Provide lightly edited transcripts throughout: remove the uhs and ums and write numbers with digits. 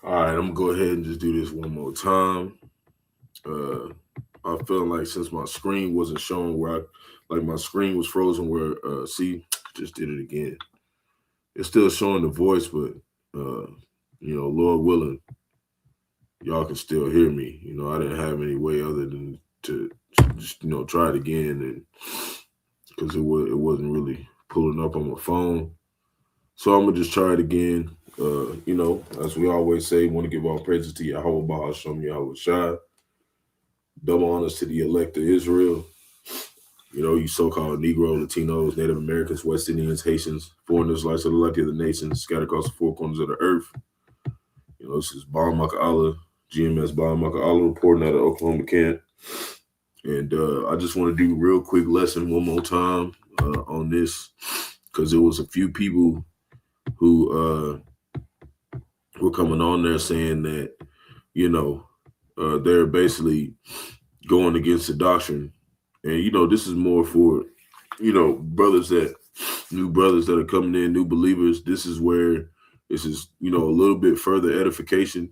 All right, I'm gonna go ahead and just do this one more time. Uh, I felt like since my screen wasn't showing like my screen was frozen where, see, just did it again. It's still showing the voice, but uh, Lord willing, y'all can still hear me. I didn't have any way other than to just try it again, and because it wasn't really pulling up on my phone. So I'm gonna just try it again. As we always say, want to give all praises to Yahawah, Bahasham, Yahawashi. Double honors to the elect of Israel. You so-called Negro, Latinos, Native Americans, West Indians, Haitians, foreigners, like the like of the nations, scattered across the four corners of the earth. This is Baal Maka Allah, GMS Baal Maka Allah, reporting out of Oklahoma camp. And I just want to do a real quick lesson one more time on this, because there was a few people who were coming on there saying that, they're basically going against the doctrine. And, this is more for, new brothers that are coming in, new believers. This is where this is, a little bit further edification.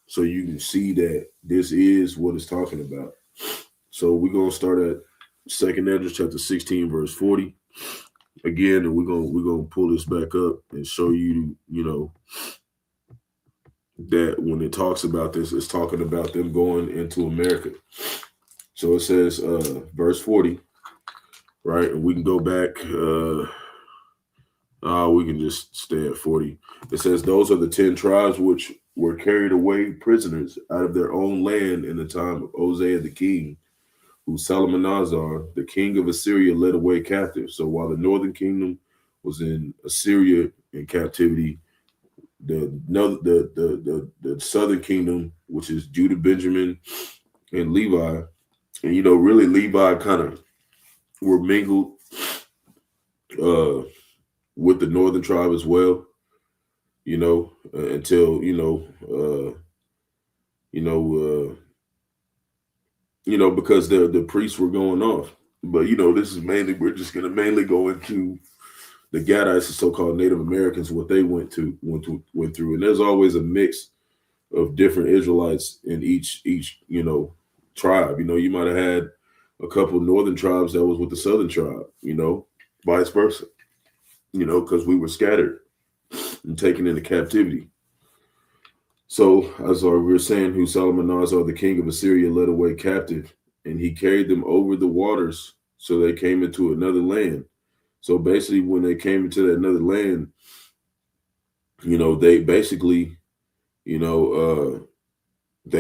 So you can see that this is what it's talking about. So we're going to start at 2nd Ezra chapter 16, verse 40. Again, and we're gonna pull this back up and show you, that when it talks about this, it's talking about them going into America. So it says, verse 40, right? And we can go back. We can just stay at 40. It says, those are the 10 tribes which were carried away prisoners out of their own land in the time of Hosea the king, who Salmanazar, the king of Assyria, led away captive. So while the northern kingdom was in Assyria in captivity, the southern kingdom, which is Judah, Benjamin, and Levi, and really Levi kind of were mingled uh, with the northern tribe as well. Until because the priests were going off. But this is mainly we're just gonna mainly go into the Gadites, the so-called Native Americans, what they went through, and there's always a mix of different Israelites in each tribe. You might have had a couple northern tribes that was with the southern tribe, vice versa, because we were scattered and taken into captivity. So, as we were saying, who Salmanazar, the king of Assyria, led away captive, and he carried them over the waters, so they came into another land. So basically, when they came into that another land, they basically, they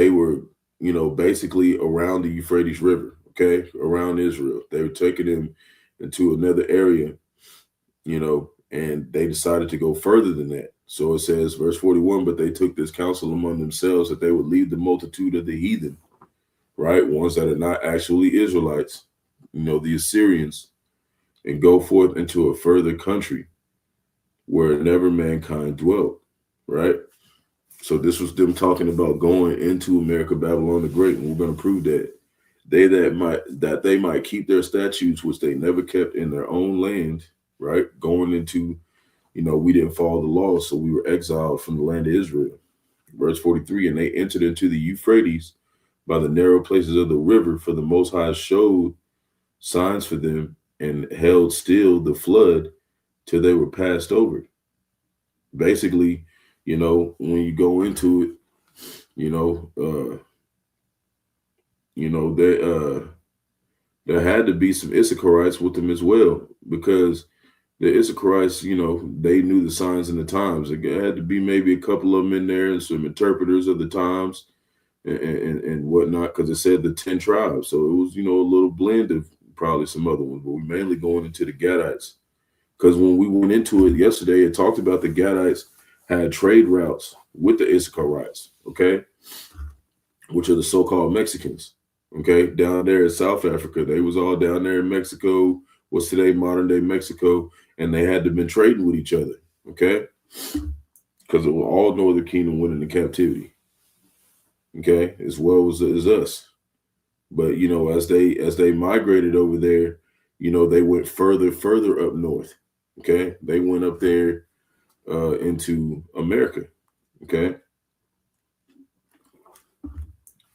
were, basically around the Euphrates River, okay, around Israel. They were taking them into another area, and they decided to go further than that. So it says, verse 41, but they took this counsel among themselves that they would leave the multitude of the heathen, right? Ones that are not actually Israelites, the Assyrians, and go forth into a further country where never mankind dwelt, right? So this was them talking about going into America, Babylon the Great, and we're going to prove that they might keep their statutes, which they never kept in their own land, right? Going into, we didn't follow the law, so we were exiled from the land of Israel. Verse 43, and they entered into the Euphrates by the narrow places of the river, for the Most High showed signs for them and held still the flood till they were passed over. Basically, when you go into it, there had to be some Issacharites with them as well, because the Issacharites, they knew the signs and the times. There had to be maybe a couple of them in there and some interpreters of the times and whatnot, because it said the 10 tribes. So it was, a little blend of probably some other ones, but we're mainly going into the Gadites. Because when we went into it yesterday, it talked about the Gadites had trade routes with the Issacharites, okay, which are the so-called Mexicans, okay, down there in South Africa. They was all down there in Mexico, what's today modern day Mexico, and they had to been trading with each other, okay, because all Northern Kingdom went into captivity, okay, as well as us. But as they migrated over there, they went further up north. Okay, they went up there into America. Okay,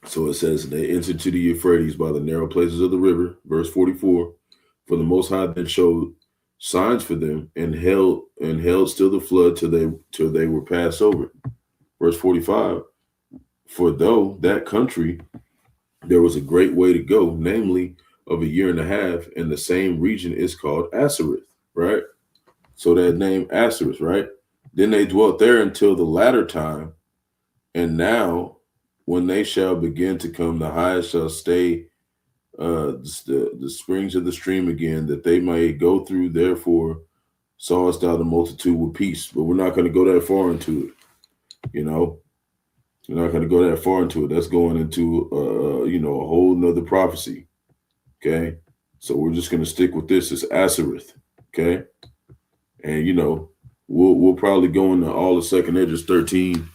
So it says, they entered to the Euphrates by the narrow places of the river. Verse 44. For the Most High then showed signs for them and held still the flood till they were passed over. Verse 45. For though that country there was a great way to go, namely of a year and a half, and the same region is called Asareth, right? So that name Asareth, right? Then they dwelt there until the latter time, and now when they shall begin to come, the highest shall stay the springs of the stream again, that they may go through. Therefore sawest thou the multitude with peace. But we're not going to go that far into it, you know. We're not going to go that far into it. That's going into a whole nother prophecy. Okay. So we're just going to stick with this. It's Asareth. Okay. And we'll probably go into all the second Edges 13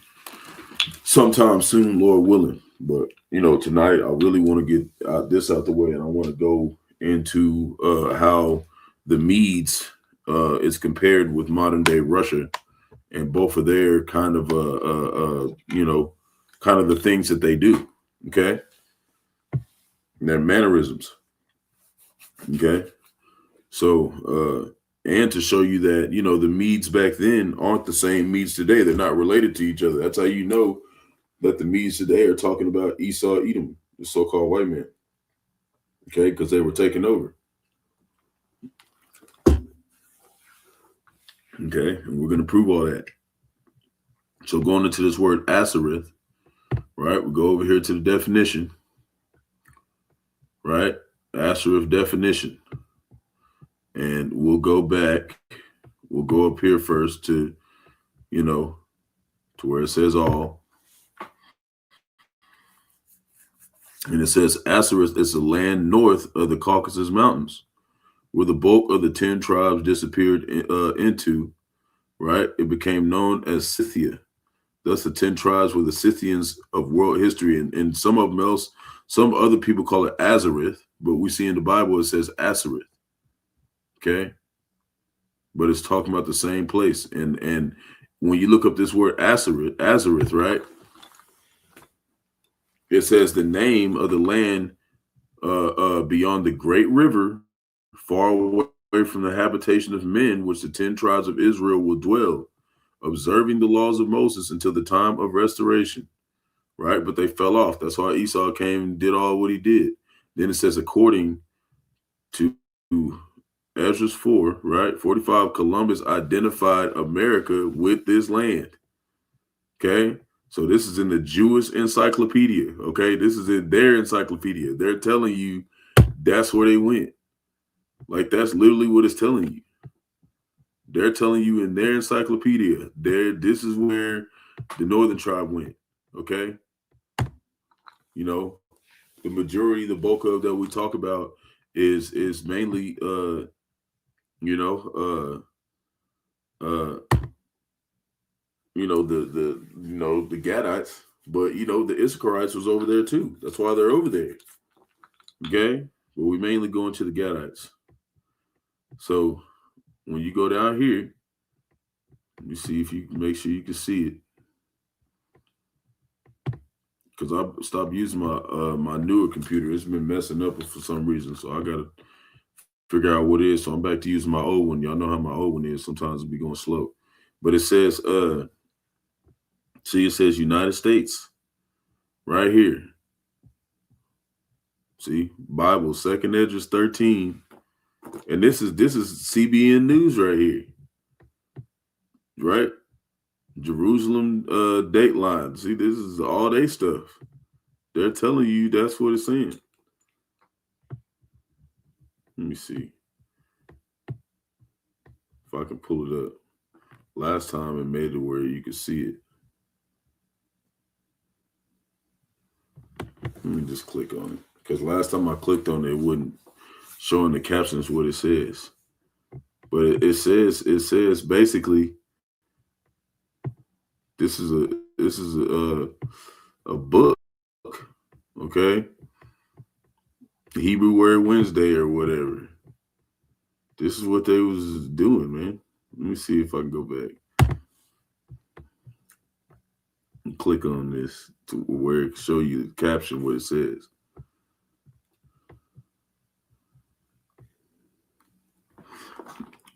sometime soon, Lord willing. But tonight I really want to get this out the way, and I want to go into how the Medes is compared with modern day Russia, and both of their kind of kind of the things that they do. Okay, and their mannerisms. Okay, so and to show you that the Medes back then aren't the same Medes today. They're not related to each other. That's how you know that the Medes today are talking about Esau, Edom, the so-called white man. Okay, because they were taken over. Okay, and we're going to prove all that. So going into this word Asareth, right? We go over here to the definition, right? Asareth definition. And we'll go back. We'll go up here first to where it says all. And it says Asareth is a land north of the Caucasus Mountains, where the bulk of the 10 tribes disappeared into, right? It became known as Scythia. Thus, the 10 tribes were the Scythians of world history. And some of them else, some other people call it Azareth, but we see in the Bible it says Asareth. Okay? But it's talking about the same place. And when you look up this word Azareth, right? It says the name of the land beyond the great river, far away from the habitation of men, which the 10 tribes of Israel will dwell, observing the laws of Moses until the time of restoration, right? But they fell off. That's why Esau came and did all what he did. Then it says, according to Ezra's 4, right? 45, Columbus identified America with this land. Okay? So this is in the Jewish encyclopedia. Okay? This is in their encyclopedia. They're telling you that's where they went. Like, that's literally what it's telling you. They're telling you in their encyclopedia, this is where the northern tribe went. Okay? The majority, the bulk of that we talk about is mainly the Gadites, but the Issacharites was over there too. That's why they're over there. Okay, but we mainly go into the Gadites. So when you go down here, let me see if you can make sure you can see it, because I stopped using my newer computer. It's been messing up for some reason, so I gotta figure out what it is. So I'm back to using my old one. Y'all know how my old one is. Sometimes it be going slow, but it says see, it says United States right here. See, Bible, second Edges 13. And this is CBN News right here. Right? Jerusalem Dateline. See, this is all they stuff. They're telling you that's what it's saying. Let me see if I can pull it up. Last time it made it where you could see it. Let me just click on it. Because last time I clicked on it, it wouldn't show in the captions what it says. But it says basically this is a book, okay? Hebrew Word Wednesday or whatever. This is what they was doing, man. Let me see if I can go back and click on this to where it can show you the caption what it says.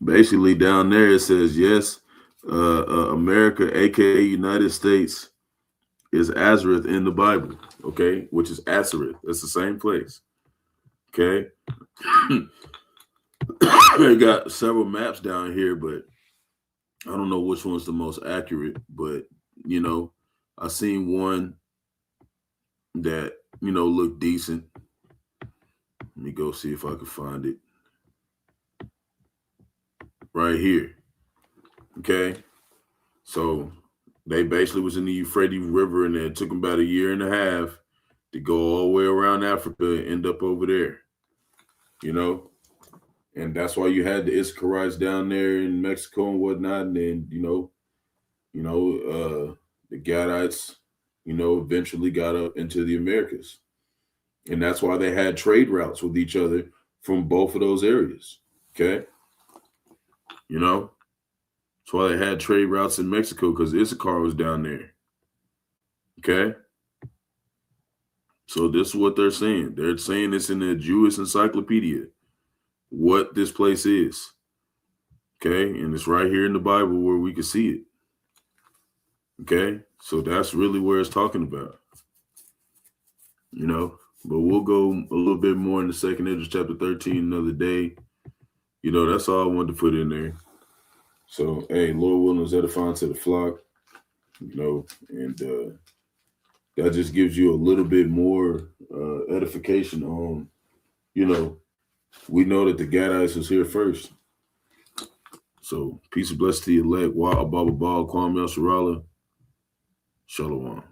Basically, down there it says, yes, America, aka United States, is Azareth in the Bible. Okay, which is Azareth. That's the same place. Okay. They got several maps down here, but I don't know which one's the most accurate. But you know, I seen one that looked decent. Let me go see if I can find it. Right here. Okay. So they basically was in the Euphrates River, and it took them about a year and a half to go all the way around Africa and end up over there. And that's why you had the Issacharites down there in Mexico and whatnot, and then the Gadites, eventually got up into the Americas, and that's why they had trade routes with each other from both of those areas. Okay, that's why they had trade routes in Mexico, because Issachar was down there. Okay, so this is what they're saying. They're saying this in the Jewish Encyclopedia, what this place is. Okay, and it's right here in the Bible where we can see it. Okay, so that's really where it's talking about. But we'll go a little bit more in the second Esdras chapter 13 another day. That's all I wanted to put in there. So, hey, Lord willing, is edifying to the flock, and that just gives you a little bit more edification on, we know that the Gadites was here first. So, peace and blessing to the elect. Wa Ababa Kwame Sarala. Shalom.